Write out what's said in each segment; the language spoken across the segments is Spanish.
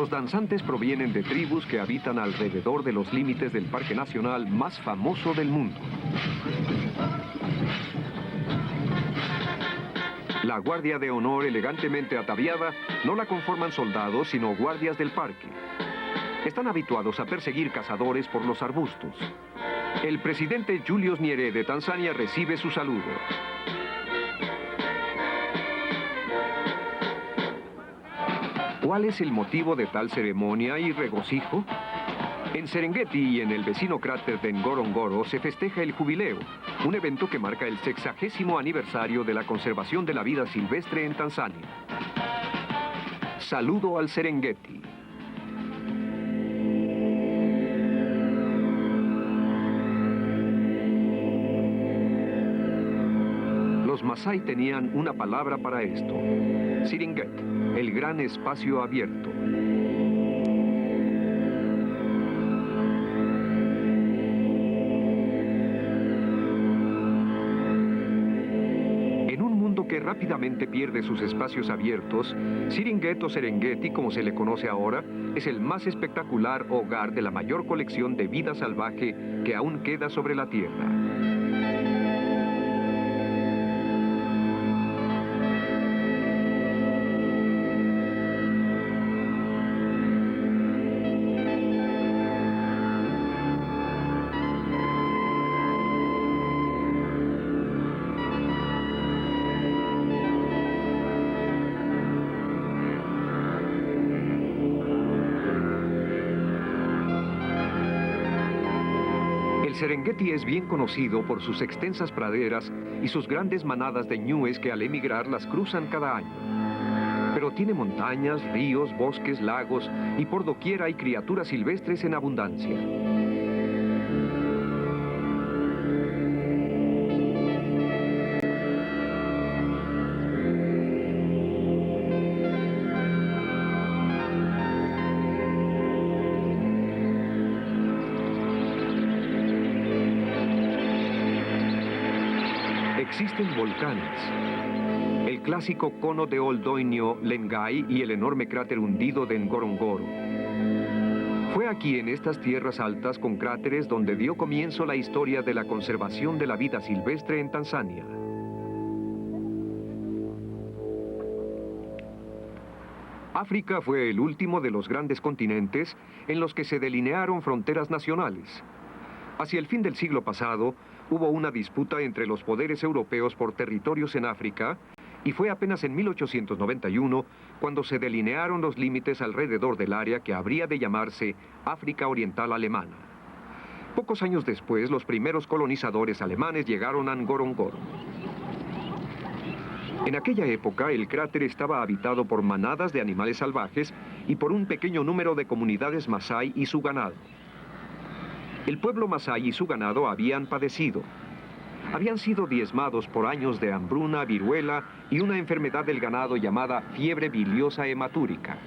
Los danzantes provienen de tribus que habitan alrededor de los límites del parque nacional más famoso del mundo. La Guardia de Honor, elegantemente ataviada, no la conforman soldados, sino guardias del parque. Están habituados a perseguir cazadores por los arbustos. El presidente Julius Nyerere de Tanzania recibe su saludo. ¿Cuál es el motivo de tal ceremonia y regocijo? En Serengeti y en el vecino cráter de Ngorongoro se festeja el Jubileo, un evento que marca el 60º aniversario de la conservación de la vida silvestre en Tanzania. Saludo al Serengeti. Los Masái tenían una palabra para esto: Siringet, el gran espacio abierto. En un mundo que rápidamente pierde sus espacios abiertos, Siringet o Serengeti, como se le conoce ahora, es el más espectacular hogar de la mayor colección de vida salvaje que aún queda sobre la Tierra. El Serengeti es bien conocido por sus extensas praderas y sus grandes manadas de ñúes que al emigrar las cruzan cada año. Pero tiene montañas, ríos, bosques, lagos y por doquier hay criaturas silvestres en abundancia. Existen volcanes, el clásico cono de Oldoño Lengai y el enorme cráter hundido de Ngorongoro. Fue aquí, en estas tierras altas con cráteres, donde dio comienzo la historia de la conservación de la vida silvestre en Tanzania. África fue el último de los grandes continentes en los que se delinearon fronteras nacionales. Hacia el fin del siglo pasado, hubo una disputa entre los poderes europeos por territorios en África, y fue apenas en 1891 cuando se delinearon los límites alrededor del área que habría de llamarse África Oriental Alemana. Pocos años después, los primeros colonizadores alemanes llegaron a Ngorongoro. En aquella época, el cráter estaba habitado por manadas de animales salvajes y por un pequeño número de comunidades masái y su ganado. El pueblo masái y su ganado habían padecido. Habían sido diezmados por años de hambruna, viruela y una enfermedad del ganado llamada fiebre biliosa hematúrica.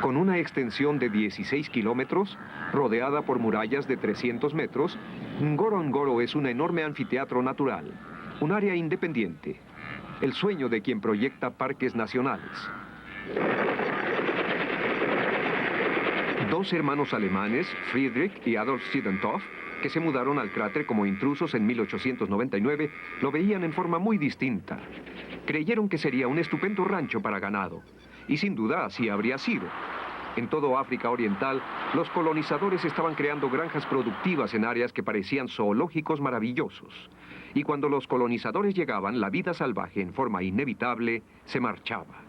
Con una extensión de 16 kilómetros, rodeada por murallas de 300 metros, Ngorongoro es un enorme anfiteatro natural, un área independiente. El sueño de quien proyecta parques nacionales. Dos hermanos alemanes, Friedrich y Adolf Siedentopf, que se mudaron al cráter como intrusos en 1899, lo veían en forma muy distinta. Creyeron que sería un estupendo rancho para ganado, y sin duda así habría sido. En todo África Oriental, los colonizadores estaban creando granjas productivas en áreas que parecían zoológicos maravillosos. Y cuando los colonizadores llegaban, la vida salvaje, en forma inevitable, se marchaba.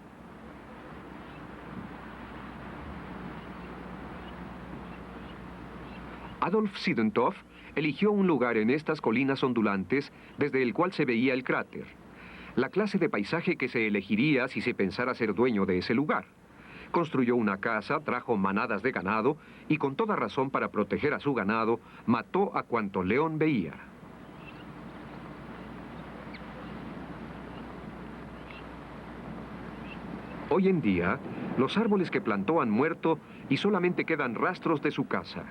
Adolf Siedentopf eligió un lugar en estas colinas ondulantes desde el cual se veía el cráter. La clase de paisaje que se elegiría si se pensara ser dueño de ese lugar. Construyó una casa, trajo manadas de ganado y, con toda razón para proteger a su ganado, mató a cuanto león veía. Hoy en día, los árboles que plantó han muerto y solamente quedan rastros de su casa.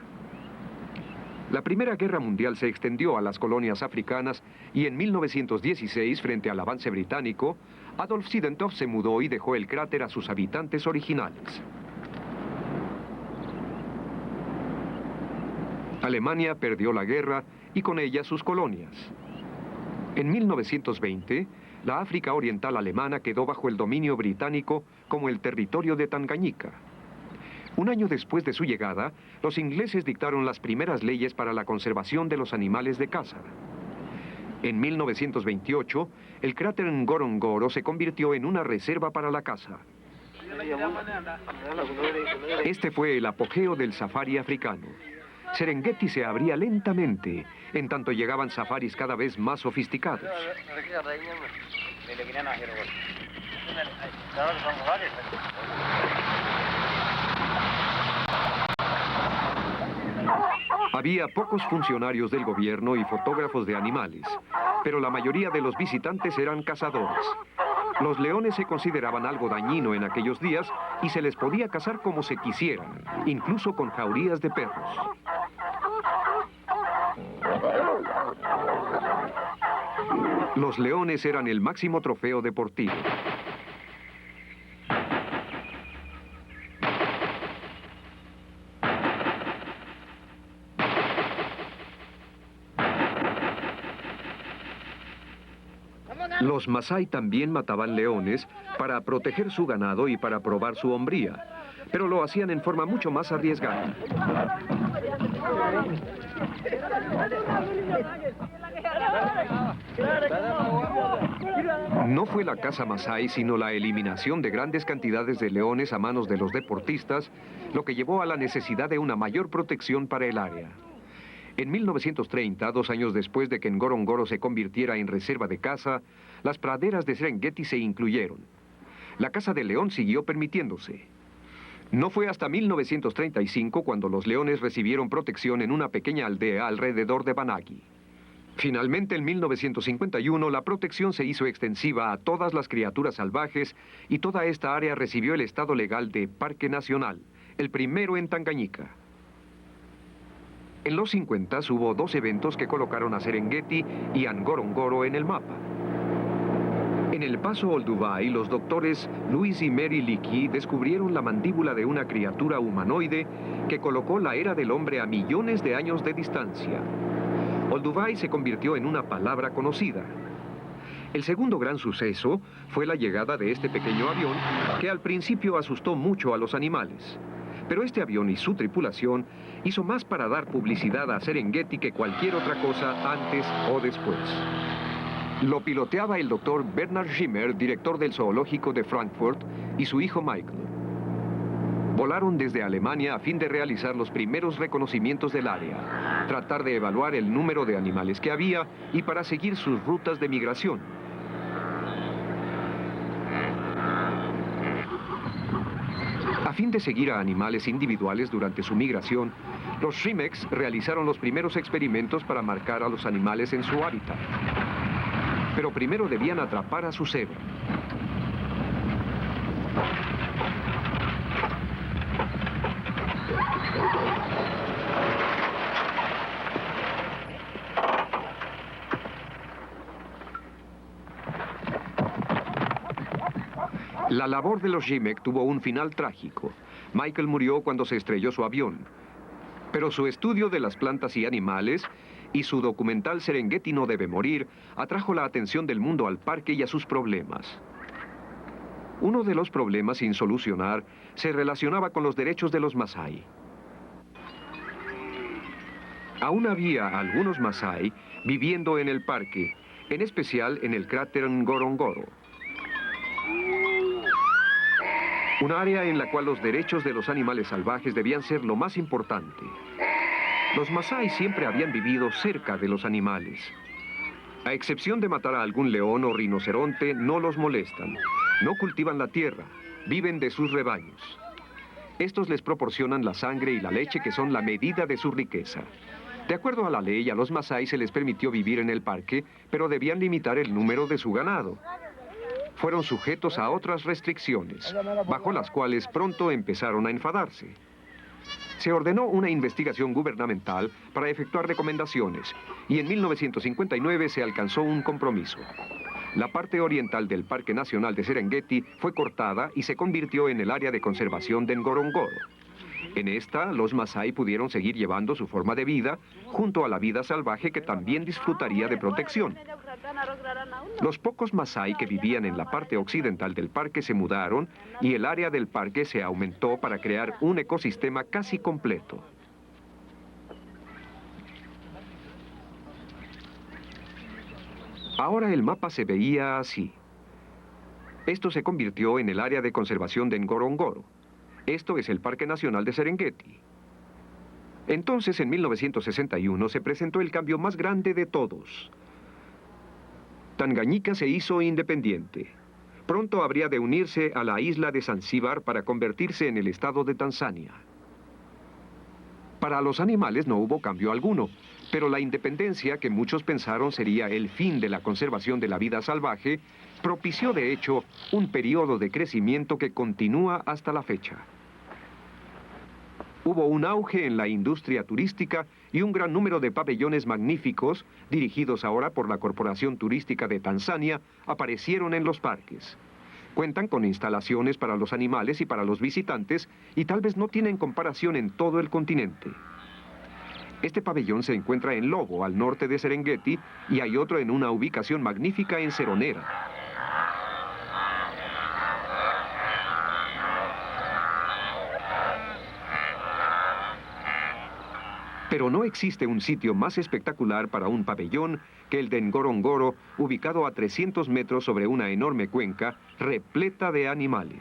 La Primera Guerra Mundial se extendió a las colonias africanas y en 1916, frente al avance británico, Adolf Siedentopf se mudó y dejó el cráter a sus habitantes originales. Alemania perdió la guerra y con ella sus colonias. En 1920, la África Oriental alemana quedó bajo el dominio británico como el territorio de Tangañika. Un año después de su llegada, los ingleses dictaron las primeras leyes para la conservación de los animales de caza. En 1928, el cráter Ngorongoro se convirtió en una reserva para la caza. Este fue el apogeo del safari africano. Serengeti se abría lentamente, en tanto llegaban safaris cada vez más sofisticados. Había pocos funcionarios del gobierno y fotógrafos de animales, pero la mayoría de los visitantes eran cazadores. Los leones se consideraban algo dañino en aquellos días y se les podía cazar como se quisieran, incluso con jaurías de perros. Los leones eran el máximo trofeo deportivo. Los masái también mataban leones para proteger su ganado y para probar su hombría, pero lo hacían en forma mucho más arriesgada. No fue la caza masái, sino la eliminación de grandes cantidades de leones a manos de los deportistas, lo que llevó a la necesidad de una mayor protección para el área. En 1930, 2 años después de que Ngorongoro se convirtiera en reserva de caza, las praderas de Serengeti se incluyeron. La caza del león siguió permitiéndose. No fue hasta 1935 cuando los leones recibieron protección en una pequeña aldea alrededor de Banagi. Finalmente, en 1951, la protección se hizo extensiva a todas las criaturas salvajes y toda esta área recibió el estado legal de Parque Nacional, el primero en Tangañika. En los 50 hubo 2 eventos que colocaron a Serengeti y a Ngorongoro en el mapa. En el paso Olduvai, los doctores Louis y Mary Leakey descubrieron la mandíbula de una criatura humanoide que colocó la era del hombre a millones de años de distancia. Olduvai se convirtió en una palabra conocida. El segundo gran suceso fue la llegada de este pequeño avión que al principio asustó mucho a los animales. Pero este avión y su tripulación hizo más para dar publicidad a Serengeti que cualquier otra cosa antes o después. Lo piloteaba el doctor Bernard Schimmer, director del zoológico de Frankfurt, y su hijo Michael. Volaron desde Alemania a fin de realizar los primeros reconocimientos del área, tratar de evaluar el número de animales que había y para seguir sus rutas de migración. A fin de seguir a animales individuales durante su migración, los Schimmex realizaron los primeros experimentos para marcar a los animales en su hábitat. Pero primero debían atrapar a su cebra. La labor de los Schimmeck tuvo un final trágico. Michael murió cuando se estrelló su avión. Pero su estudio de las plantas y animales y su documental Serengeti no debe morir atrajo la atención del mundo al parque y a sus problemas. Uno de los problemas sin solucionar se relacionaba con los derechos de los masái. Aún había algunos masái viviendo en el parque, en especial en el cráter Ngorongoro. Un área en la cual los derechos de los animales salvajes debían ser lo más importante. Los masái siempre habían vivido cerca de los animales. A excepción de matar a algún león o rinoceronte, no los molestan. No cultivan la tierra, viven de sus rebaños. Estos les proporcionan la sangre y la leche que son la medida de su riqueza. De acuerdo a la ley, a los masái se les permitió vivir en el parque, pero debían limitar el número de su ganado. Fueron sujetos a otras restricciones, bajo las cuales pronto empezaron a enfadarse. Se ordenó una investigación gubernamental para efectuar recomendaciones y en 1959 se alcanzó un compromiso. La parte oriental del Parque Nacional de Serengeti fue cortada y se convirtió en el área de conservación de Ngorongoro. En esta, los Masái pudieron seguir llevando su forma de vida junto a la vida salvaje que también disfrutaría de protección. Los pocos Masái que vivían en la parte occidental del parque se mudaron y el área del parque se aumentó para crear un ecosistema casi completo. Ahora el mapa se veía así. Esto se convirtió en el área de conservación de Ngorongoro. Esto es el Parque Nacional de Serengeti. Entonces, en 1961, se presentó el cambio más grande de todos. Tanganyika se hizo independiente. Pronto habría de unirse a la isla de Zanzíbar para convertirse en el estado de Tanzania. Para los animales no hubo cambio alguno, pero la independencia, que muchos pensaron sería el fin de la conservación de la vida salvaje, propició de hecho un periodo de crecimiento que continúa hasta la fecha. Hubo un auge en la industria turística y un gran número de pabellones magníficos, dirigidos ahora por la Corporación Turística de Tanzania, aparecieron en los parques. Cuentan con instalaciones para los animales y para los visitantes y tal vez no tienen comparación en todo el continente. Este pabellón se encuentra en Lobo, al norte de Serengeti, y hay otro en una ubicación magnífica en Seronera. Pero no existe un sitio más espectacular para un pabellón que el de Ngorongoro, ubicado a 300 metros sobre una enorme cuenca repleta de animales.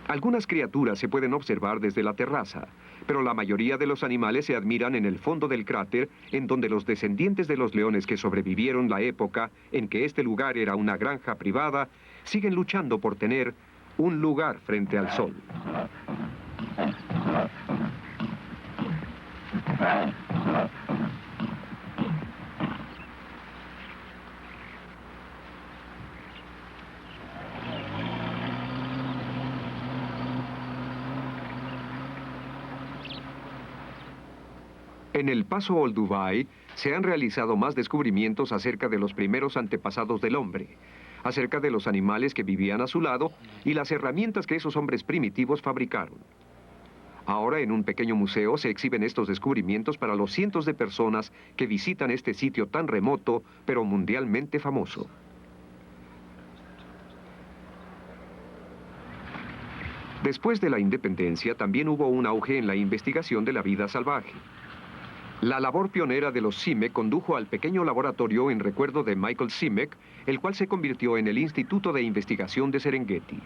Algunas criaturas se pueden observar desde la terraza, pero la mayoría de los animales se admiran en el fondo del cráter, en donde los descendientes de los leones que sobrevivieron la época en que este lugar era una granja privada, siguen luchando por tener un lugar frente al sol. En el Paso Olduvai se han realizado más descubrimientos acerca de los primeros antepasados del hombre, acerca de los animales que vivían a su lado y las herramientas que esos hombres primitivos fabricaron. Ahora en un pequeño museo se exhiben estos descubrimientos para los cientos de personas que visitan este sitio tan remoto, pero mundialmente famoso. Después de la independencia también hubo un auge en la investigación de la vida salvaje. La labor pionera de los CIMEC condujo al pequeño laboratorio en recuerdo de Michael CIMEC, el cual se convirtió en el Instituto de Investigación de Serengeti.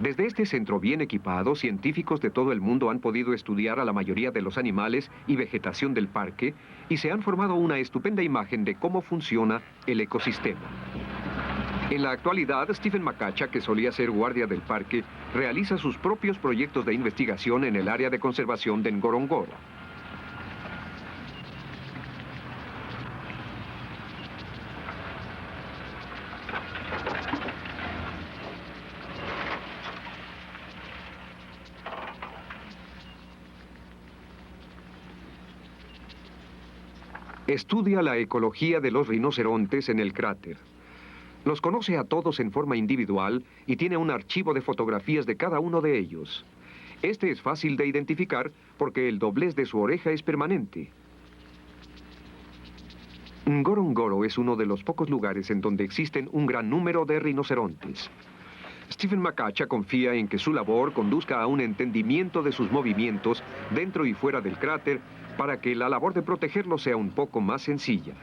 Desde este centro bien equipado, científicos de todo el mundo han podido estudiar a la mayoría de los animales y vegetación del parque y se han formado una estupenda imagen de cómo funciona el ecosistema. En la actualidad, Stephen Makacha, que solía ser guardia del parque, realiza sus propios proyectos de investigación en el área de conservación de Ngorongoro. Estudia la ecología de los rinocerontes en el cráter. Los conoce a todos en forma individual y tiene un archivo de fotografías de cada uno de ellos. Este es fácil de identificar porque el doblez de su oreja es permanente. Ngorongoro es uno de los pocos lugares en donde existen un gran número de rinocerontes. Stephen Makacha confía en que su labor conduzca a un entendimiento de sus movimientos dentro y fuera del cráter para que la labor de protegerlos sea un poco más sencilla.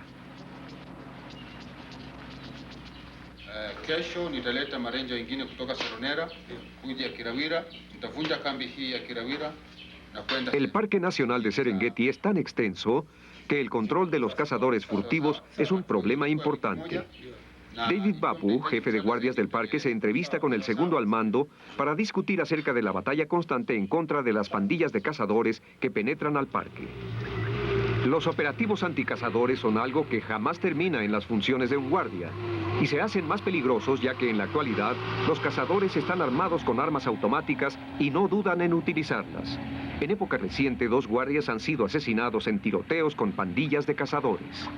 Kesho nitaleta marenja wengine kutoka Seronera kuja Kirawira, nitavunja kambi hii ya Kirawira na kwenda. El Parque Nacional de Serengeti es tan extenso que el control de los cazadores furtivos es un problema importante. David Bapu, jefe de guardias del parque, se entrevista con el segundo al mando para discutir acerca de la batalla constante en contra de las pandillas de cazadores que penetran al parque. Los operativos anticazadores son algo que jamás termina en las funciones de un guardia y se hacen más peligrosos ya que en la actualidad los cazadores están armados con armas automáticas y no dudan en utilizarlas. En época reciente, 2 guardias han sido asesinados en tiroteos con pandillas de cazadores.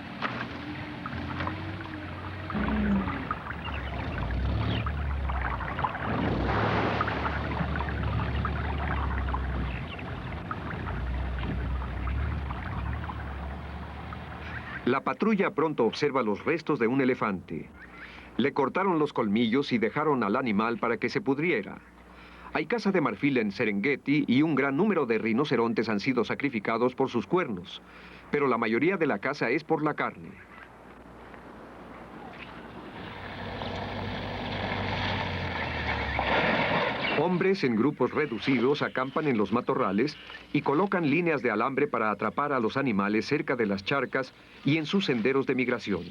La patrulla pronto observa los restos de un elefante. Le cortaron los colmillos y dejaron al animal para que se pudriera. Hay caza de marfil en Serengeti y un gran número de rinocerontes han sido sacrificados por sus cuernos, pero la mayoría de la caza es por la carne. Hombres en grupos reducidos acampan en los matorrales y colocan líneas de alambre para atrapar a los animales cerca de las charcas y en sus senderos de migración.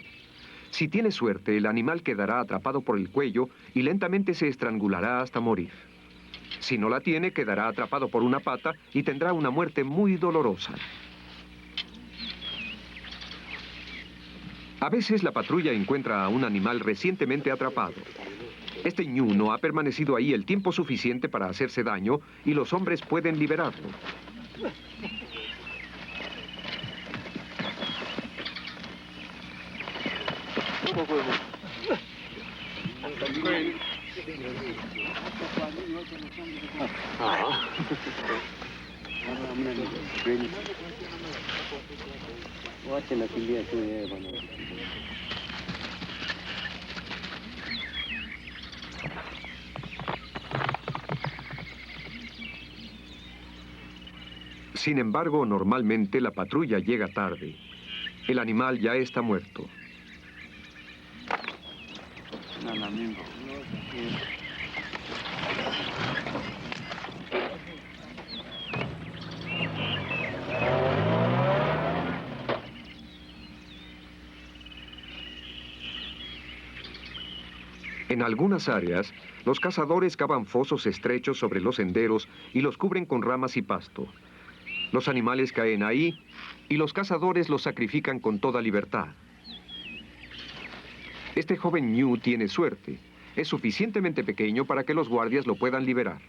Si tiene suerte, el animal quedará atrapado por el cuello y lentamente se estrangulará hasta morir. Si no la tiene, quedará atrapado por una pata y tendrá una muerte muy dolorosa. A veces la patrulla encuentra a un animal recientemente atrapado. Este ñu no ha permanecido ahí el tiempo suficiente para hacerse daño y los hombres pueden liberarlo. Sin embargo, normalmente la patrulla llega tarde. El animal ya está muerto. En algunas áreas, los cazadores cavan fosos estrechos sobre los senderos y los cubren con ramas y pasto. Los animales caen ahí y los cazadores los sacrifican con toda libertad. Este joven ñu tiene suerte. Es suficientemente pequeño para que los guardias lo puedan liberar.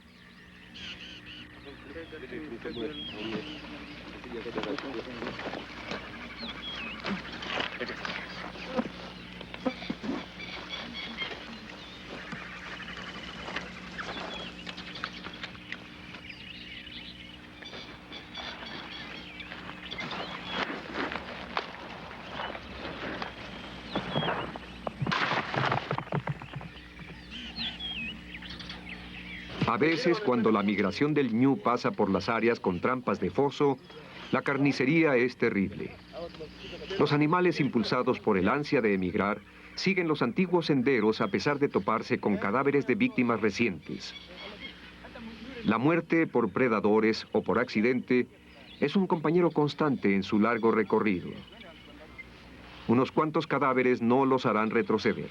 A veces, cuando la migración del ñu pasa por las áreas con trampas de foso, la carnicería es terrible. Los animales impulsados por el ansia de emigrar siguen los antiguos senderos a pesar de toparse con cadáveres de víctimas recientes. La muerte por predadores o por accidente es un compañero constante en su largo recorrido. Unos cuantos cadáveres no los harán retroceder.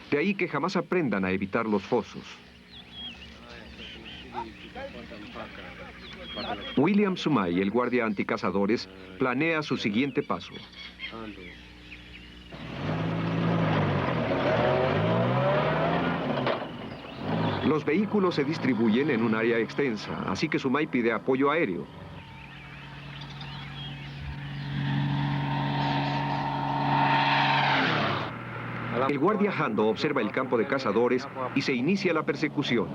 De ahí que jamás aprendan a evitar los fosos. William Sumay, el guardia anticazadores, planea su siguiente paso. Los vehículos se distribuyen en un área extensa, así que Sumay pide apoyo aéreo. El guardia Hando observa el campo de cazadores y se inicia la persecución.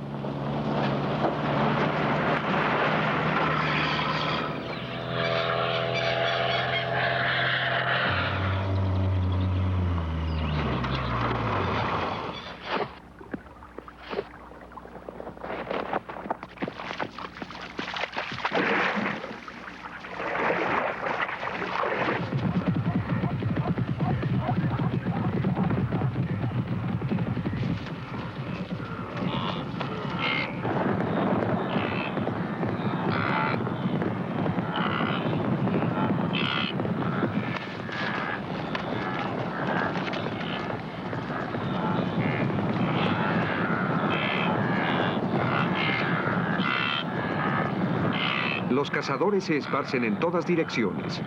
Los cazadores se esparcen en todas direcciones.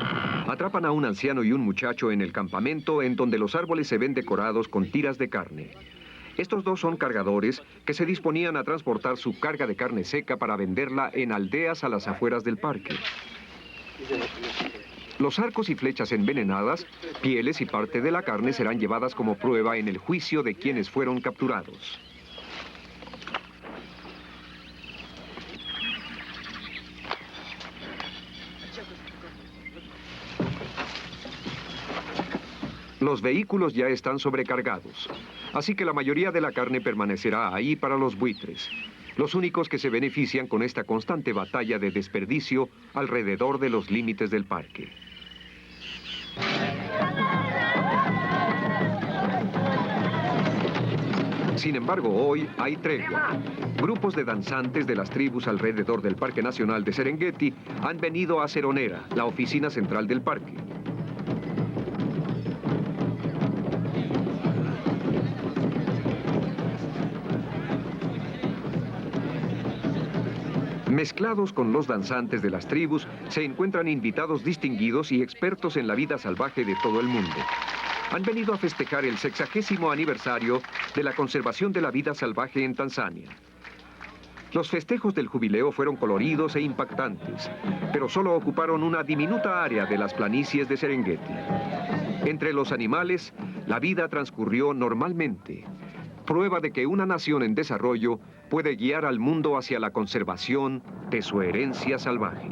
Atrapan a un anciano y un muchacho en el campamento en donde los árboles se ven decorados con tiras de carne. Estos dos son cargadores que se disponían a transportar su carga de carne seca para venderla en aldeas a las afueras del parque. Los arcos y flechas envenenadas, pieles y parte de la carne serán llevadas como prueba en el juicio de quienes fueron capturados. Los vehículos ya están sobrecargados, así que la mayoría de la carne permanecerá ahí para los buitres, los únicos que se benefician con esta constante batalla de desperdicio alrededor de los límites del parque. Sin embargo, hoy hay tregua. Grupos de danzantes de las tribus alrededor del Parque Nacional de Serengeti han venido a Seronera, la oficina central del parque. Mezclados con los danzantes de las tribus, se encuentran invitados distinguidos y expertos en la vida salvaje de todo el mundo. Han venido a festejar el 60º aniversario de la conservación de la vida salvaje en Tanzania. Los festejos del jubileo fueron coloridos e impactantes, pero solo ocuparon una diminuta área de las planicies de Serengeti. Entre los animales, la vida transcurrió normalmente, prueba de que una nación en desarrollo puede guiar al mundo hacia la conservación de su herencia salvaje.